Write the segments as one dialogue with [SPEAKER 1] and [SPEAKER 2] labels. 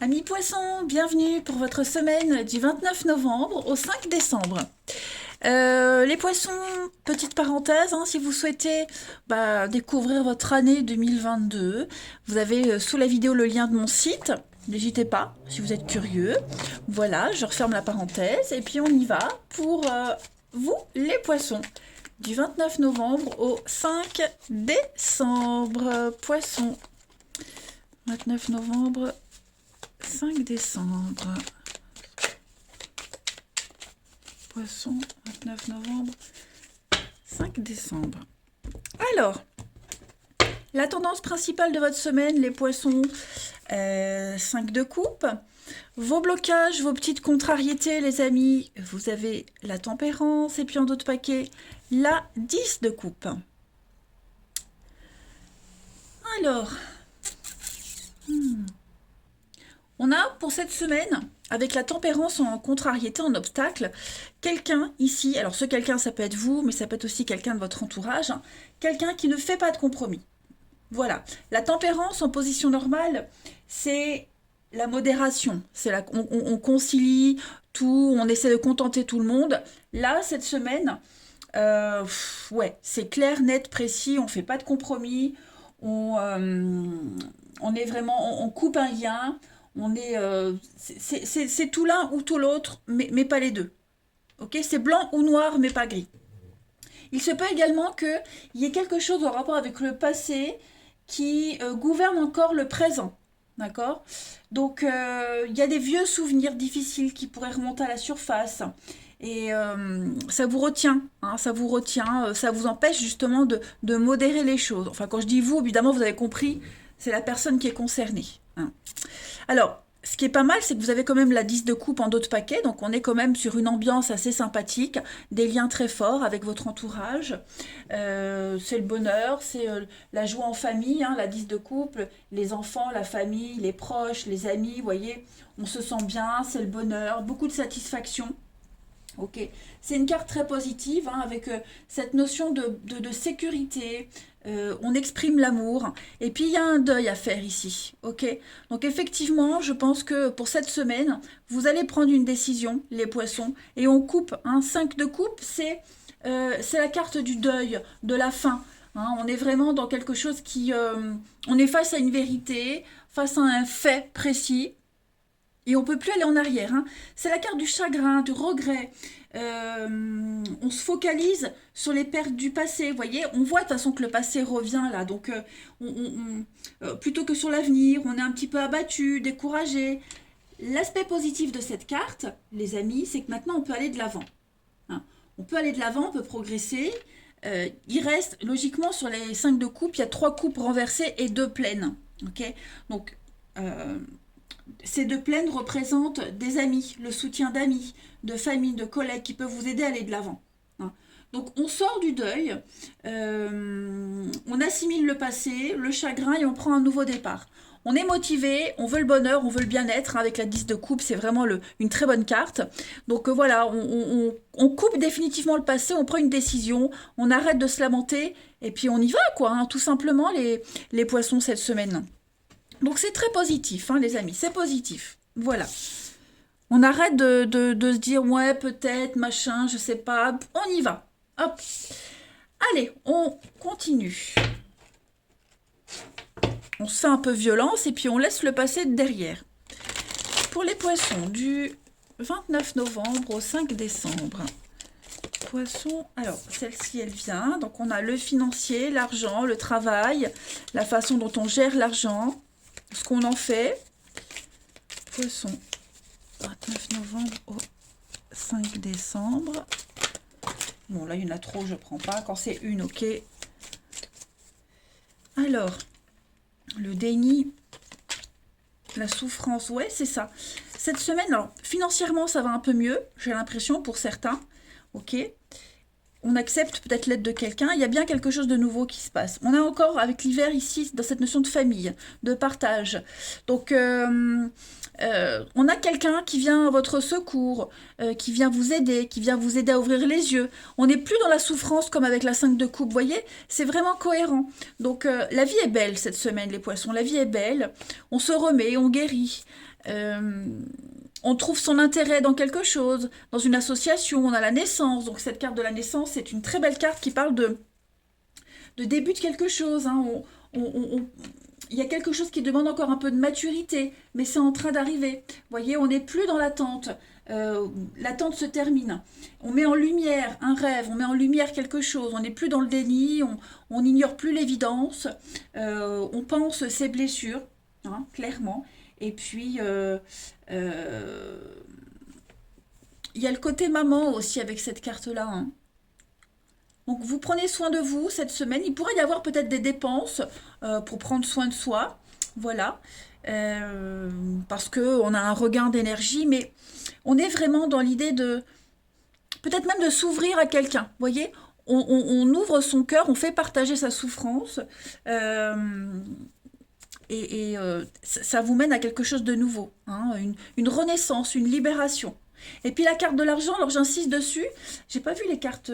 [SPEAKER 1] Amis poissons, bienvenue pour votre semaine du 29 novembre au 5 décembre. Les poissons, petite parenthèse, si vous souhaitez découvrir votre année 2022, vous avez sous la vidéo le lien de mon site. N'hésitez pas, si vous êtes curieux. Voilà, je referme la parenthèse et puis on y va pour vous, les poissons. Du 29 novembre au 5 décembre. Poissons. 29 novembre, 5 décembre. Poisson, 29 novembre, 5 décembre. Alors, la tendance principale de votre semaine, les poissons, 5 de coupe. Vos blocages, vos petites contrariétés, les amis, vous avez la tempérance et puis en d'autres paquets, la 10 de coupe. Alors, on a pour cette semaine, avec la tempérance en contrariété, en obstacle, quelqu'un ici, alors ce quelqu'un ça peut être vous, mais ça peut être aussi quelqu'un de votre entourage, quelqu'un qui ne fait pas de compromis. Voilà, la tempérance en position normale, c'est la modération, on concilie tout, on essaie de contenter tout le monde. Là, cette semaine, ouais, c'est clair, net, précis, on ne fait pas de compromis, on est vraiment, on coupe un lien, c'est tout l'un ou tout l'autre, mais pas les deux. Ok, c'est blanc ou noir, mais pas gris. Il se peut également qu'il y ait quelque chose en rapport avec le passé qui gouverne encore le présent. D'accord. Donc, il y a des vieux souvenirs difficiles qui pourraient remonter à la surface. Et ça vous retient, ça vous empêche justement de modérer les choses. Enfin, quand je dis vous, évidemment, vous avez compris, c'est la personne qui est concernée. Alors, ce qui est pas mal, c'est que vous avez quand même la 10 de coupe en d'autres paquets, donc on est quand même sur une ambiance assez sympathique, des liens très forts avec votre entourage. C'est le bonheur, c'est la joie en famille, la 10 de coupe, les enfants, la famille, les proches, les amis, vous voyez, on se sent bien, c'est le bonheur, beaucoup de satisfaction. Ok, c'est une carte très positive avec cette notion de sécurité. On exprime l'amour. Et puis il y a un deuil à faire ici. Ok, donc effectivement, je pense que pour cette semaine, vous allez prendre une décision, les poissons, et on coupe. 5 de coupe, c'est la carte du deuil, de la fin. On est vraiment dans quelque chose qui... on est face à une vérité, face à un fait précis. Et on peut plus aller en arrière. C'est la carte du chagrin, du regret. On se focalise sur les pertes du passé. Vous voyez, on voit de toute façon que le passé revient là. Donc, plutôt que sur l'avenir, on est un petit peu abattu, découragé. L'aspect positif de cette carte, les amis, c'est que maintenant on peut aller de l'avant. On peut aller de l'avant, on peut progresser. Il reste, logiquement, sur les 5 de coupe, il y a 3 coupes renversées et 2 pleines. Ok, donc... ces 2 pleines représentent des amis, le soutien d'amis, de famille, de collègues qui peuvent vous aider à aller de l'avant. Donc on sort du deuil, on assimile le passé, le chagrin et on prend un nouveau départ. On est motivé, on veut le bonheur, on veut le bien-être. Avec la 10 de coupe, c'est vraiment une très bonne carte. Donc voilà, on coupe définitivement le passé, on prend une décision, on arrête de se lamenter et puis on y va, quoi, tout simplement, les poissons cette semaine. Donc c'est très positif, les amis, c'est positif. Voilà. On arrête de se dire, ouais, peut-être, machin, je sais pas. On y va. Hop. Allez, on continue. On se fait un peu violence et puis on laisse le passé derrière. Pour les poissons, du 29 novembre au 5 décembre. Poisson, alors celle-ci elle vient. Donc on a le financier, l'argent, le travail, la façon dont on gère l'argent. Ce qu'on en fait. Poisson, 29 novembre au 5 décembre. Bon, là, il y en a trop, je ne prends pas. Quand c'est une, ok. Alors, le déni, la souffrance, ouais, c'est ça. Cette semaine, alors, financièrement, ça va un peu mieux, j'ai l'impression, pour certains. Ok. On accepte peut-être l'aide de quelqu'un, il y a bien quelque chose de nouveau qui se passe. On est encore avec l'hiver ici, dans cette notion de famille, de partage. Donc, On a quelqu'un qui vient à votre secours, qui vient vous aider, à ouvrir les yeux. On n'est plus dans la souffrance comme avec la 5 de coupe, vous voyez? C'est vraiment cohérent. Donc la vie est belle cette semaine, les poissons. La vie est belle. On se remet, on guérit. On trouve son intérêt dans quelque chose, dans une association, on a la naissance. Donc cette carte de la naissance, c'est une très belle carte qui parle de début de quelque chose. Hein. Il y a quelque chose qui demande encore un peu de maturité, mais c'est en train d'arriver. Vous voyez, on n'est plus dans l'attente. L'attente se termine. On met en lumière un rêve, on met en lumière quelque chose. On n'est plus dans le déni, on n'ignore plus l'évidence. On pense ses blessures, hein, clairement. Et puis, il y a le côté maman aussi avec cette carte-là. Hein. Donc vous prenez soin de vous cette semaine. Il pourrait y avoir peut-être des dépenses pour prendre soin de soi. Voilà. Parce qu'on a un regain d'énergie, mais on est vraiment dans l'idée de peut-être même de s'ouvrir à quelqu'un. Vous voyez, on ouvre son cœur, on fait partager sa souffrance. Ça vous mène à quelque chose de nouveau. Hein, une renaissance, une libération. Et puis la carte de l'argent, alors j'insiste dessus. J'ai pas vu les cartes...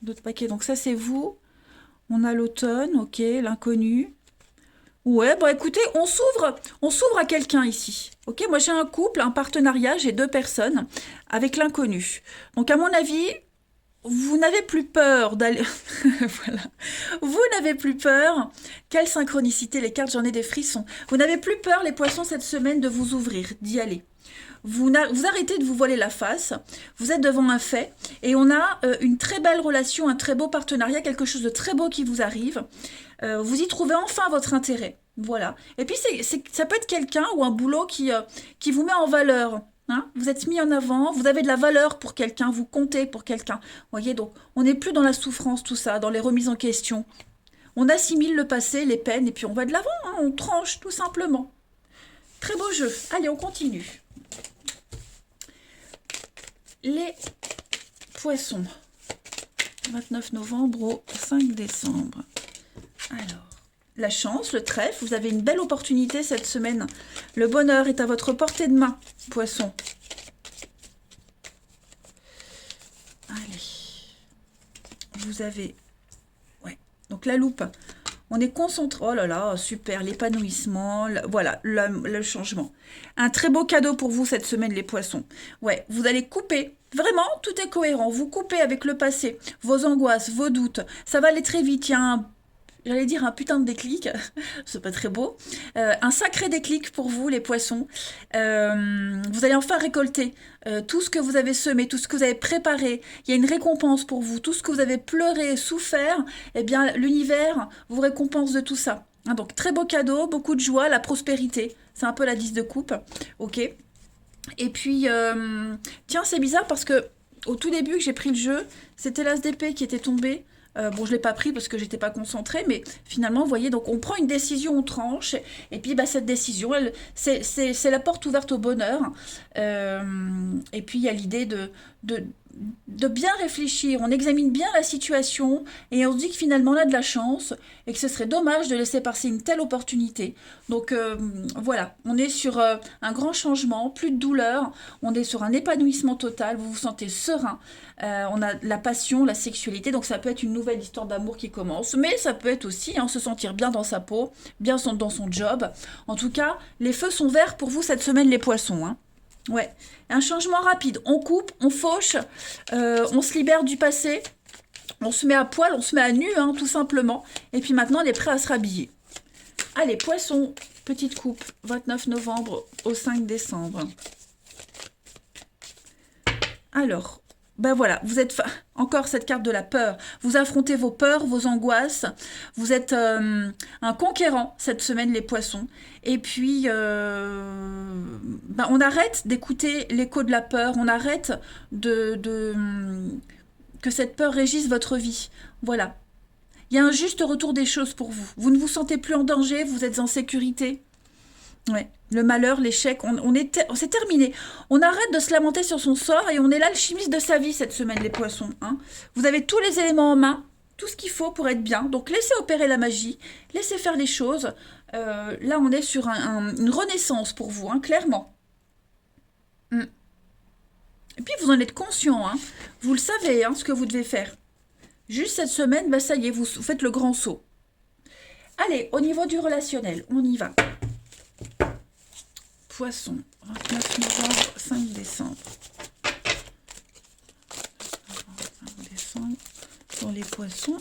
[SPEAKER 1] d'autres paquets. Donc ça, c'est vous. On a l'automne, ok, l'inconnu. Ouais, bon écoutez, on s'ouvre à quelqu'un ici. Ok, moi j'ai un couple, un partenariat, j'ai 2 personnes avec l'inconnu. Donc à mon avis, vous n'avez plus peur d'aller... voilà. Vous n'avez plus peur. Quelle synchronicité, les cartes, j'en ai des frissons. Vous n'avez plus peur, les poissons, cette semaine, de vous ouvrir, d'y aller. Vous arrêtez de vous voiler la face, vous êtes devant un fait, et on a une très belle relation, un très beau partenariat, quelque chose de très beau qui vous arrive. Vous y trouvez enfin votre intérêt. Voilà. Et puis ça peut être quelqu'un ou un boulot qui vous met en valeur. Hein, vous êtes mis en avant, vous avez de la valeur pour quelqu'un, vous comptez pour quelqu'un. Vous voyez, donc on n'est plus dans la souffrance, tout ça, dans les remises en question. On assimile le passé, les peines, et puis on va de l'avant, hein, on tranche, tout simplement. Très beau jeu. Allez, on continue. Les poissons. 29 novembre au 5 décembre. Alors, la chance, le trèfle, vous avez une belle opportunité cette semaine. Le bonheur est à votre portée de main, poisson. Allez. Vous avez... Ouais, donc la loupe. On est concentré. Oh là là, super, l'épanouissement, voilà, le changement. Un très beau cadeau pour vous cette semaine, les poissons. Ouais, vous allez couper. Vraiment, tout est cohérent. Vous coupez avec le passé, vos angoisses, vos doutes. Ça va aller très vite. Il y a j'allais dire un putain de déclic, c'est pas très beau. Un sacré déclic pour vous, les poissons. Vous allez enfin récolter tout ce que vous avez semé, tout ce que vous avez préparé. Il y a une récompense pour vous. Tout ce que vous avez pleuré, souffert, eh bien, l'univers vous récompense de tout ça. Hein, donc, très beau cadeau, beaucoup de joie, la prospérité. C'est un peu la 10 de coupe. Ok. Et puis, tiens, c'est bizarre parce que au tout début que j'ai pris le jeu, c'était l'as d'épée qui était tombé. Bon, je ne l'ai pas pris parce que j'étais pas concentrée, mais finalement, vous voyez, donc on prend une décision, on tranche, et puis bah, cette décision, c'est la porte ouverte au bonheur. Et puis il y a l'idée de bien réfléchir, on examine bien la situation, et on se dit que finalement on a de la chance, et que ce serait dommage de laisser passer une telle opportunité. Donc voilà, on est sur un grand changement, plus de douleur, on est sur un épanouissement total, vous vous sentez serein. On a la passion, la sexualité, donc ça peut être une nouvelle histoire d'amour qui commence, mais ça peut être aussi se sentir bien dans sa peau, bien dans son job. En tout cas, les feux sont verts pour vous cette semaine, les poissons. Hein. Ouais, un changement rapide. On coupe, on fauche, on se libère du passé, on se met à poil, on se met à nu, hein, tout simplement. Et puis maintenant, on est prêt à se rhabiller. Allez, poissons, petite coupe, 29 novembre au 5 décembre. Alors... Ben voilà, vous êtes encore cette carte de la peur. Vous affrontez vos peurs, vos angoisses. Vous êtes un conquérant cette semaine, les poissons. Et puis, on arrête d'écouter l'écho de la peur. On arrête que cette peur régisse votre vie. Voilà. Il y a un juste retour des choses pour vous. Vous ne vous sentez plus en danger, vous êtes en sécurité. Ouais. Le malheur, l'échec, c'est terminé. On arrête de se lamenter sur son sort et on est l'alchimiste de sa vie cette semaine, les poissons. Hein. Vous avez tous les éléments en main, tout ce qu'il faut pour être bien. Donc laissez opérer la magie, laissez faire les choses. Là, on est sur une renaissance pour vous, hein, clairement. Mm. Et puis, vous en êtes conscient, hein. Vous le savez, hein, ce que vous devez faire. Juste cette semaine, bah, ça y est, vous faites le grand saut. Allez, au niveau du relationnel, on y va. Poisson, 29 novembre, 5 décembre. 5 décembre, pour les poissons.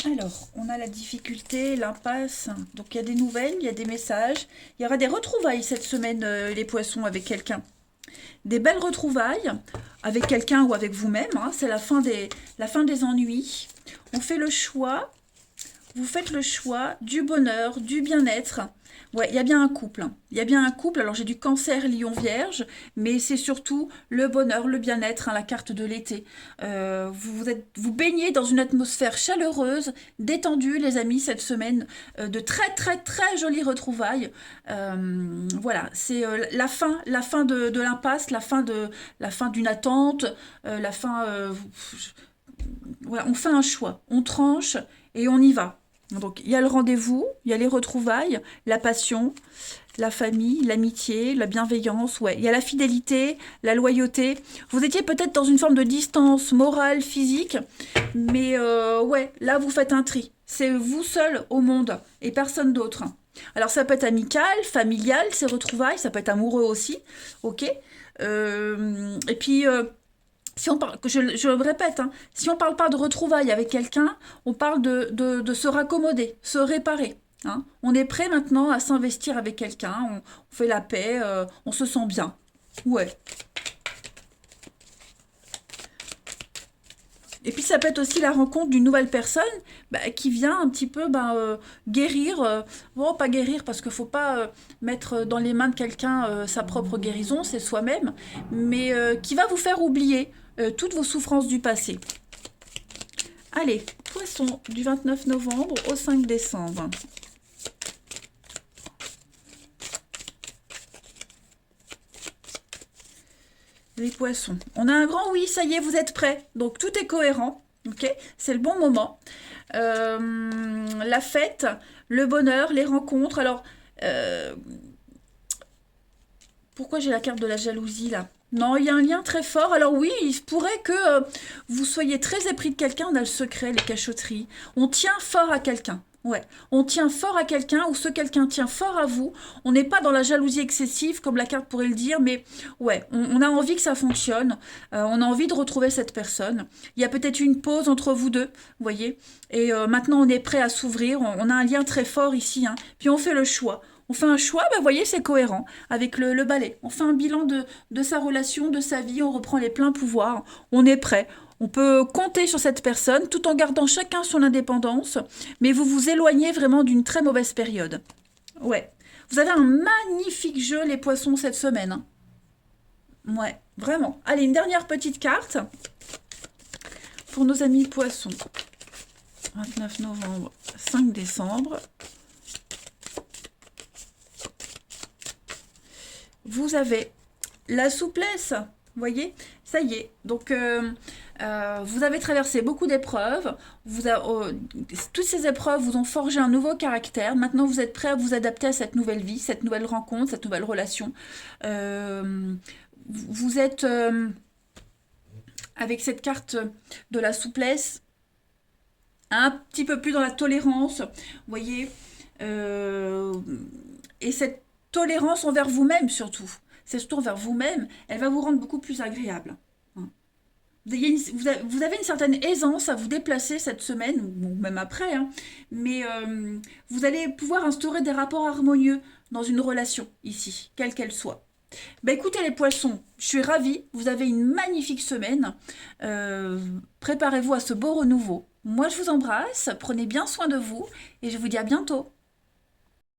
[SPEAKER 1] Alors, on a la difficulté, l'impasse. Donc, il y a des nouvelles, il y a des messages. Il y aura des retrouvailles cette semaine, les poissons, avec quelqu'un. Des belles retrouvailles avec quelqu'un ou avec vous-même. Hein. C'est la fin des ennuis. On fait le choix. Vous faites le choix du bonheur, du bien-être. Ouais, il y a bien un couple. Hein. Il y a bien un couple. Alors, j'ai du cancer, lion, vierge. Mais c'est surtout le bonheur, le bien-être, hein, la carte de l'été. Vous baignez dans une atmosphère chaleureuse, détendue, les amis, cette semaine. De très, très, très jolies retrouvailles. Voilà, c'est la fin de l'impasse, la fin d'une attente, la fin... voilà, on fait un choix, on tranche et on y va. Donc, il y a le rendez-vous, il y a les retrouvailles, la passion, la famille, l'amitié, la bienveillance, ouais. Il y a la fidélité, la loyauté. Vous étiez peut-être dans une forme de distance morale, physique, mais ouais, là, vous faites un tri. C'est vous seul au monde et personne d'autre. Alors, ça peut être amical, familial, ces retrouvailles, ça peut être amoureux aussi, ok. Et puis... si on parle, je le répète, hein, si on ne parle pas de retrouvailles avec quelqu'un, on parle de se raccommoder, se réparer. Hein. On est prêt maintenant à s'investir avec quelqu'un, on fait la paix, on se sent bien. Ouais. Et puis ça peut être aussi la rencontre d'une nouvelle personne qui vient un petit peu guérir, bon pas guérir parce qu'il ne faut pas mettre dans les mains de quelqu'un sa propre guérison, c'est soi-même, mais qui va vous faire oublier toutes vos souffrances du passé. Allez, poisson du 29 novembre au 5 décembre. Les poissons. On a un grand oui, ça y est, vous êtes prêts. Donc tout est cohérent. Ok, c'est le bon moment. La fête, le bonheur, les rencontres. Alors, pourquoi j'ai la carte de la jalousie là? Non, il y a un lien très fort. Alors oui, il se pourrait que vous soyez très épris de quelqu'un. On a le secret, les cachotteries. On tient fort à quelqu'un. Ouais, on tient fort à quelqu'un ou ce quelqu'un tient fort à vous. On n'est pas dans la jalousie excessive, comme la carte pourrait le dire, mais ouais, on a envie que ça fonctionne. On a envie de retrouver cette personne. Il y a peut-être une pause entre vous deux, vous voyez. Et maintenant, on est prêt à s'ouvrir. On a un lien très fort ici. Hein. Puis on fait le choix. On fait un choix, vous voyez, c'est cohérent avec le balai. On fait un bilan de sa relation, de sa vie, on reprend les pleins pouvoirs, on est prêt. On peut compter sur cette personne tout en gardant chacun son indépendance, mais vous vous éloignez vraiment d'une très mauvaise période. Ouais. Vous avez un magnifique jeu, les poissons, cette semaine. Hein. Ouais, vraiment. Allez, une dernière petite carte pour nos amis poissons. 29 novembre, 5 décembre. Vous avez la souplesse, vous voyez, ça y est. Donc, vous avez traversé beaucoup d'épreuves. Toutes ces épreuves vous ont forgé un nouveau caractère. Maintenant, vous êtes prêt à vous adapter à cette nouvelle vie, cette nouvelle rencontre, cette nouvelle relation. Vous êtes, avec cette carte de la souplesse, un petit peu plus dans la tolérance, vous voyez. Et cette tolérance envers vous-même surtout. C'est surtout envers vous-même, elle va vous rendre beaucoup plus agréable. Vous avez une certaine aisance à vous déplacer cette semaine, ou même après, hein, mais vous allez pouvoir instaurer des rapports harmonieux dans une relation ici, quelle qu'elle soit. Écoutez les poissons, je suis ravie, vous avez une magnifique semaine. Préparez-vous à ce beau renouveau. Moi je vous embrasse, prenez bien soin de vous et je vous dis à bientôt.